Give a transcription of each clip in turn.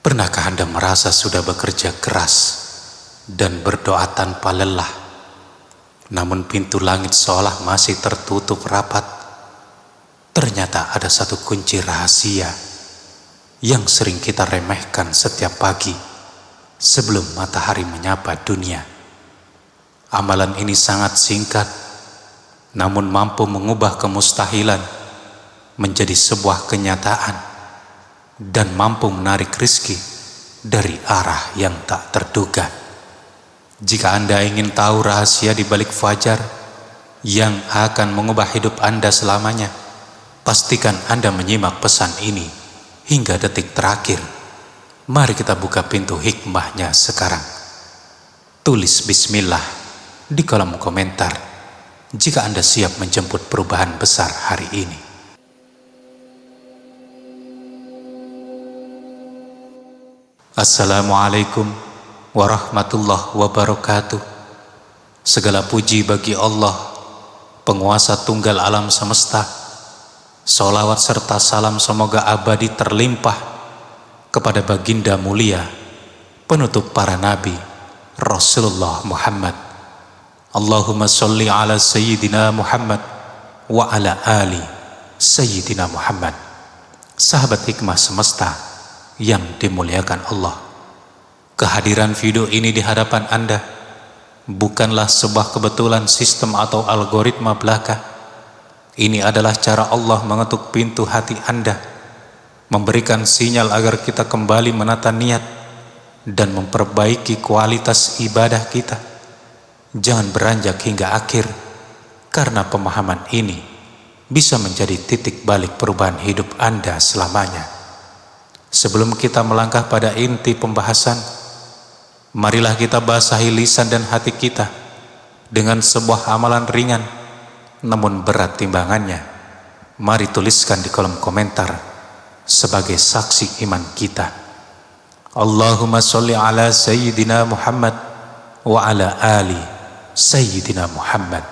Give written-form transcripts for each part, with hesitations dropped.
Pernahkah Anda merasa sudah bekerja keras dan berdoa tanpa lelah, namun pintu langit seolah masih tertutup rapat? Ternyata ada satu kunci rahasia yang sering kita remehkan setiap pagi sebelum matahari menyapa dunia. Amalan ini sangat singkat, namun mampu mengubah kemustahilan menjadi sebuah kenyataan dan mampu menarik rizki dari arah yang tak terduga. Jika Anda ingin tahu rahasia di balik fajar yang akan mengubah hidup Anda selamanya, pastikan Anda menyimak pesan ini hingga detik terakhir. Mari kita buka pintu hikmahnya sekarang. Tulis bismillah di kolom komentar jika Anda siap menjemput perubahan besar hari ini. Assalamualaikum warahmatullahi wabarakatuh. Segala puji bagi Allah, penguasa tunggal alam semesta. Sholawat serta salam semoga abadi terlimpah kepada baginda mulia, penutup para nabi, Rasulullah Muhammad. Allahumma sholli ala Sayyidina Muhammad wa ala ali Sayyidina Muhammad. Sahabat hikmah semesta yang dimuliakan Allah, kehadiran video ini di hadapan Anda bukanlah sebuah kebetulan sistem atau algoritma belaka. Ini adalah cara Allah mengetuk pintu hati Anda, memberikan sinyal agar kita kembali menata niat dan memperbaiki kualitas ibadah kita. Jangan beranjak hingga akhir, karena pemahaman ini bisa menjadi titik balik perubahan hidup Anda selamanya. Sebelum kita melangkah pada inti pembahasan, marilah kita basahi lisan dan hati kita dengan sebuah amalan ringan namun berat timbangannya. Mari tuliskan di kolom komentar sebagai saksi iman kita. Allahumma sholli ala Sayyidina Muhammad wa ala ali Sayyidina Muhammad.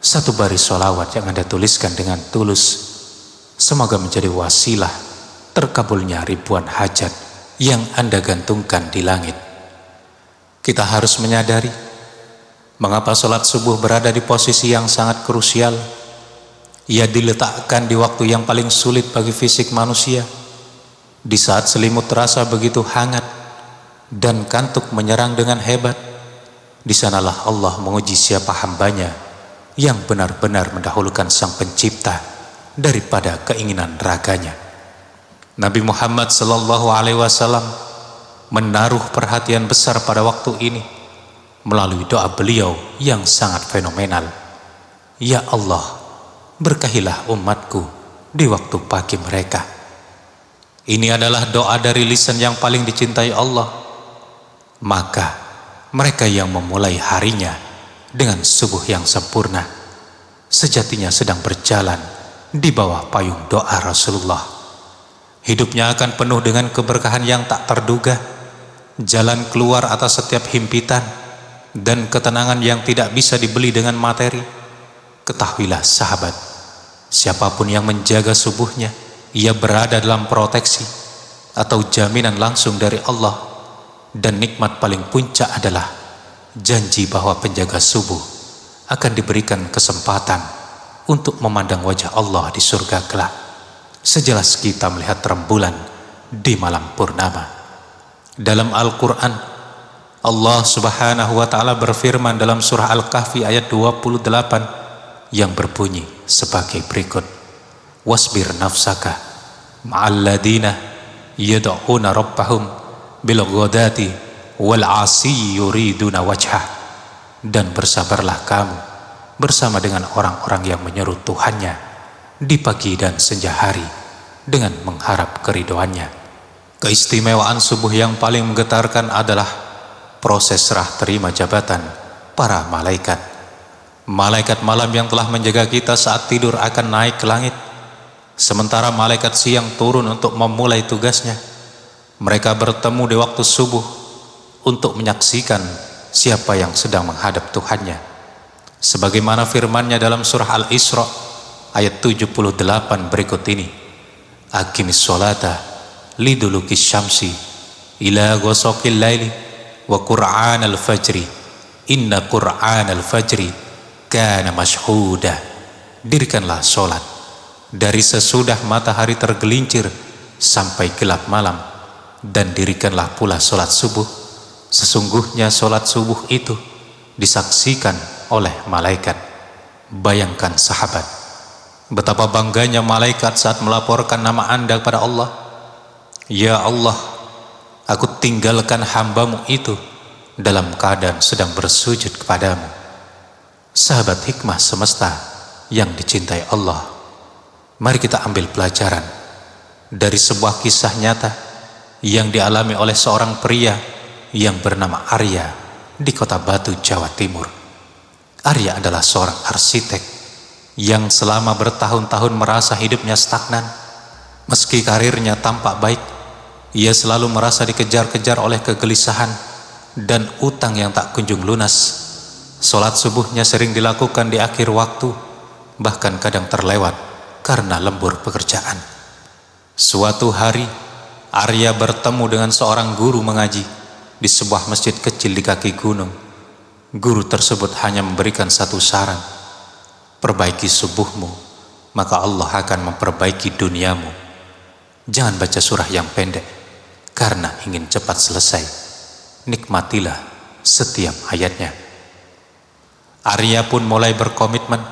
Satu baris sholawat yang Anda tuliskan dengan tulus, semoga menjadi wasilah terkabulnya ribuan hajat yang Anda gantungkan di langit. Kita harus menyadari mengapa sholat subuh berada di posisi yang sangat krusial. Ia diletakkan di waktu yang paling sulit bagi fisik manusia, di saat selimut terasa begitu hangat dan kantuk menyerang dengan hebat. Di sanalah Allah menguji siapa hambanya yang benar-benar mendahulukan sang pencipta daripada keinginan raganya. Nabi Muhammad sallallahu alaihi wasallam menaruh perhatian besar pada waktu ini melalui doa beliau yang sangat fenomenal. Ya Allah, berkahilah umatku di waktu pagi mereka. Ini adalah doa dari lisan yang paling dicintai Allah. Maka mereka yang memulai harinya dengan subuh yang sempurna sejatinya sedang berjalan di bawah payung doa Rasulullah. Hidupnya akan penuh dengan keberkahan yang tak terduga, jalan keluar atas setiap himpitan, dan ketenangan yang tidak bisa dibeli dengan materi. Ketahuilah sahabat, siapapun yang menjaga subuhnya, ia berada dalam proteksi atau jaminan langsung dari Allah. Dan nikmat paling puncak adalah janji bahwa penjaga subuh akan diberikan kesempatan untuk memandang wajah Allah di surga kelak, sejelas kita melihat rembulan di malam purnama. Dalam Al-Quran, Allah subhanahu wa ta'ala berfirman dalam surah Al-Kahfi ayat 28 yang berbunyi sebagai berikut: wasbir nafsaka ma'alladina yad'una rabbahum bil ghadati wal 'asyi yuriduna wajhah. Dan bersabarlah kamu bersama dengan orang-orang yang menyeru Tuhannya di pagi dan senja hari dengan mengharap keridhoannya. Keistimewaan subuh yang paling menggetarkan adalah proses serah terima jabatan para malaikat. Malaikat malam yang telah menjaga kita saat tidur akan naik ke langit, sementara malaikat siang turun untuk memulai tugasnya. Mereka bertemu di waktu subuh untuk menyaksikan siapa yang sedang menghadap Tuhannya. Sebagaimana firman-Nya dalam surah Al-Isra ayat 78 berikut ini: aqimis sholata liduluki syamsi ila ghasaqil laili wa qur'anal fajri inna qur'anal fajri kana mashhuda. Dirikanlah sholat dari sesudah matahari tergelincir sampai gelap malam, dan dirikanlah pula sholat subuh. Sesungguhnya sholat subuh itu disaksikan oleh malaikat. Bayangkan sahabat, betapa bangganya malaikat saat melaporkan nama Anda kepada Allah. Ya Allah, aku tinggalkan hambamu itu dalam keadaan sedang bersujud kepadamu. Sahabat hikmah semesta yang dicintai Allah, mari kita ambil pelajaran dari sebuah kisah nyata yang dialami oleh seorang pria yang bernama Arya di Kota Batu, Jawa Timur. Arya adalah seorang arsitek yang selama bertahun-tahun merasa hidupnya stagnan. Meski karirnya tampak baik, ia selalu merasa dikejar-kejar oleh kegelisahan dan utang yang tak kunjung lunas. Sholat subuhnya sering dilakukan di akhir waktu, bahkan kadang terlewat karena lembur pekerjaan. Suatu hari, Arya bertemu dengan seorang guru mengaji di sebuah masjid kecil di kaki gunung. Guru tersebut hanya memberikan satu saran: perbaiki subuhmu, maka Allah akan memperbaiki duniamu. Jangan baca surah yang pendek karena ingin cepat selesai. Nikmatilah setiap ayatnya. Arya pun mulai berkomitmen.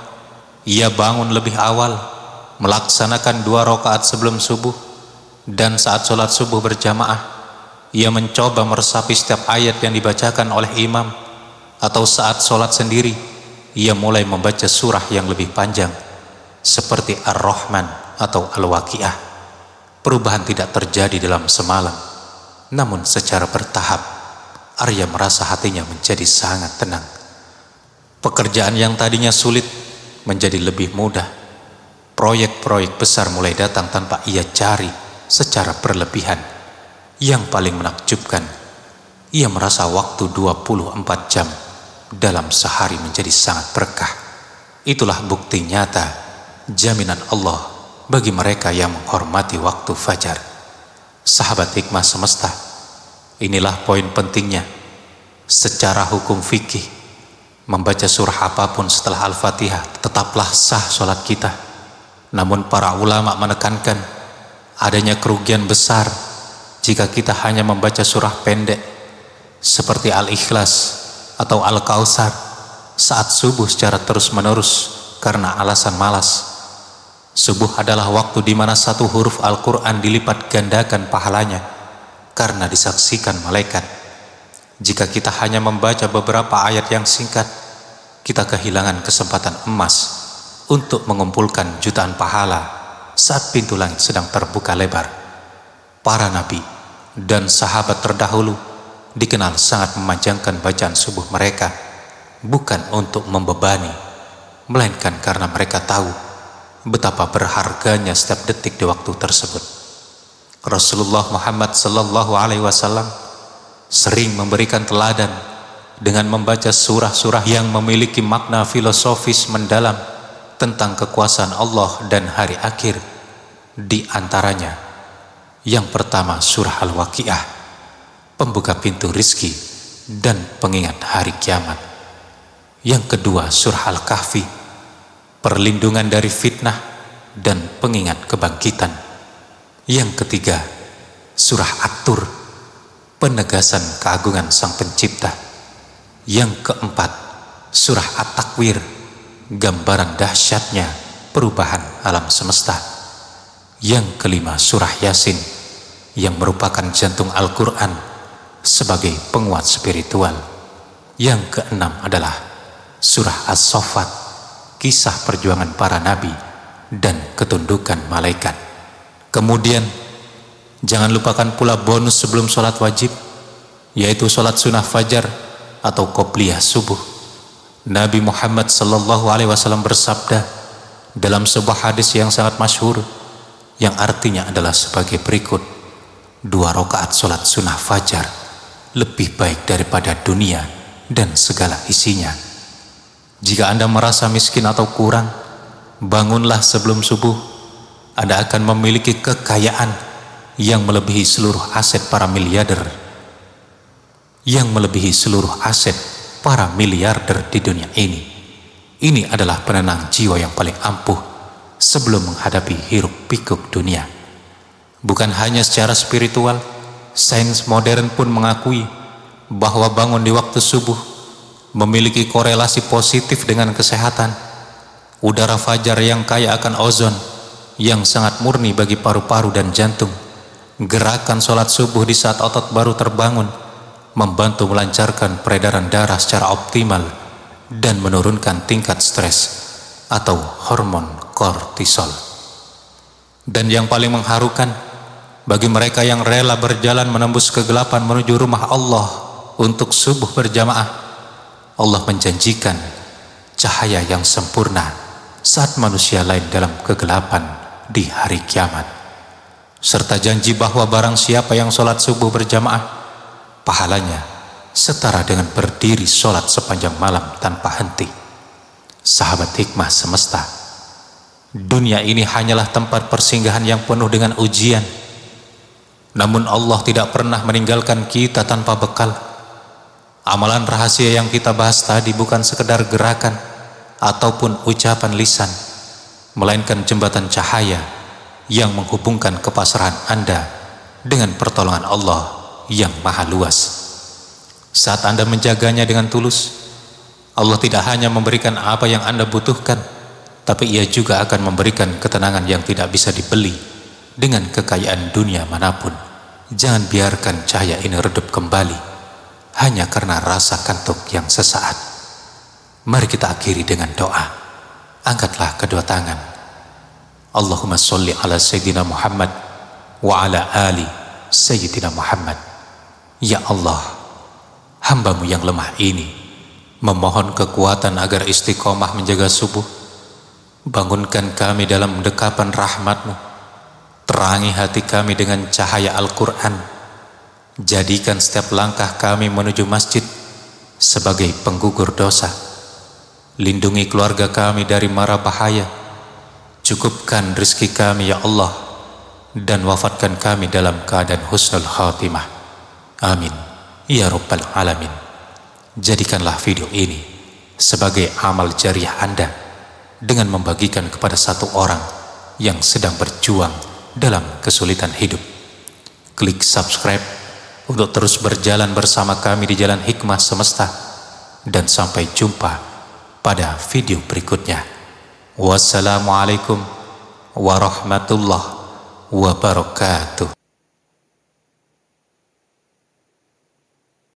Ia bangun lebih awal, melaksanakan 2 rakaat sebelum subuh, dan saat sholat subuh berjamaah, ia mencoba meresapi setiap ayat yang dibacakan oleh imam. Atau saat sholat sendiri, ia mulai membaca surah yang lebih panjang seperti Ar-Rahman atau Al-Waqiah. Perubahan tidak terjadi dalam semalam, namun secara bertahap Arya merasa hatinya menjadi sangat tenang. Pekerjaan yang tadinya sulit menjadi lebih mudah. Proyek-proyek besar mulai datang tanpa ia cari secara berlebihan. Yang paling menakjubkan, ia merasa waktu 24 jam dalam sehari menjadi sangat berkah. Itulah bukti nyata jaminan Allah bagi mereka yang menghormati waktu fajar. Sahabat hikmah semesta, inilah poin pentingnya. Secara hukum fikih, membaca surah apapun setelah Al-Fatihah tetaplah sah sholat kita. Namun para ulama menekankan adanya kerugian besar jika kita hanya membaca surah pendek seperti Al-Ikhlas atau Al-Kautsar saat subuh secara terus-menerus karena alasan malas. Subuh adalah waktu di mana satu huruf Al-Quran dilipat gandakan pahalanya karena disaksikan malaikat. Jika kita hanya membaca beberapa ayat yang singkat, kita kehilangan kesempatan emas untuk mengumpulkan jutaan pahala saat pintu langit sedang terbuka lebar. Para nabi dan sahabat terdahulu dikenal sangat memanjangkan bacaan subuh mereka, bukan untuk membebani, melainkan karena mereka tahu betapa berharganya setiap detik di waktu tersebut. Rasulullah Muhammad SAW sering memberikan teladan dengan membaca surah-surah yang memiliki makna filosofis mendalam tentang kekuasaan Allah dan hari akhir. Di antaranya, yang pertama surah Al-Waqiah, pembuka pintu rizki dan pengingat hari kiamat. Yang kedua surah Al-Kahfi, perlindungan dari fitnah dan pengingat kebangkitan. Yang ketiga surah At-Tur, penegasan keagungan Sang Pencipta. Yang keempat surah At-Takwir, gambaran dahsyatnya perubahan alam semesta. Yang kelima surah Yasin, yang merupakan jantung Al-Quran sebagai penguat spiritual. Yang keenam adalah surah As-Saffat, kisah perjuangan para nabi dan ketundukan malaikat. Kemudian jangan lupakan pula bonus sebelum sholat wajib, yaitu sholat sunnah fajar atau qobliyah subuh. Nabi Muhammad SAW bersabda dalam sebuah hadis yang sangat masyhur, yang artinya adalah sebagai berikut: 2 rakaat sholat sunnah fajar lebih baik daripada dunia dan segala isinya. Jika Anda merasa miskin atau kurang, bangunlah sebelum subuh. Anda akan memiliki kekayaan yang melebihi seluruh aset para miliarder, di dunia ini. Ini adalah penenang jiwa yang paling ampuh sebelum menghadapi hiruk pikuk dunia. Bukan hanya secara spiritual, sains modern pun mengakui bahwa bangun di waktu subuh memiliki korelasi positif dengan kesehatan. Udara fajar yang kaya akan ozon yang sangat murni bagi paru-paru dan jantung. Gerakan sholat subuh di saat otot baru terbangun membantu melancarkan peredaran darah secara optimal dan menurunkan tingkat stres atau hormon kortisol. Dan yang paling mengharukan, bagi mereka yang rela berjalan menembus kegelapan menuju rumah Allah untuk subuh berjamaah, Allah menjanjikan cahaya yang sempurna saat manusia lain dalam kegelapan di hari kiamat, serta janji bahwa barang siapa yang sholat subuh berjamaah, pahalanya setara dengan berdiri sholat sepanjang malam tanpa henti. Sahabat hikmah semesta, dunia ini hanyalah tempat persinggahan yang penuh dengan ujian. Namun Allah tidak pernah meninggalkan kita tanpa bekal. Amalan rahasia yang kita bahas tadi bukan sekedar gerakan ataupun ucapan lisan, melainkan jembatan cahaya yang menghubungkan kepasrahan Anda dengan pertolongan Allah yang maha luas. Saat Anda menjaganya dengan tulus, Allah tidak hanya memberikan apa yang Anda butuhkan, tapi Ia juga akan memberikan ketenangan yang tidak bisa dibeli dengan kekayaan dunia manapun. Jangan biarkan cahaya ini redup kembali hanya karena rasa kantuk yang sesaat. Mari kita akhiri dengan doa. Angkatlah kedua tangan. Allahumma sholli ala Sayyidina Muhammad wa ala ali Sayyidina Muhammad. Ya Allah, hamba-Mu yang lemah ini memohon kekuatan agar istiqomah menjaga subuh. Bangunkan kami dalam dekapan rahmat-Mu. Terangi hati kami dengan cahaya Al-Quran. Jadikan setiap langkah kami menuju masjid sebagai penggugur dosa. Lindungi keluarga kami dari mara bahaya. Cukupkan rezeki kami ya Allah, dan wafatkan kami dalam keadaan husnul khatimah. Amin ya rabbal alamin. Jadikanlah video ini sebagai amal jariah Anda dengan membagikan kepada satu orang yang sedang berjuang dalam kesulitan hidup. Klik subscribe untuk terus berjalan bersama kami di jalan hikmah semesta, dan sampai jumpa pada video berikutnya. Wassalamualaikum warahmatullahi wabarakatuh.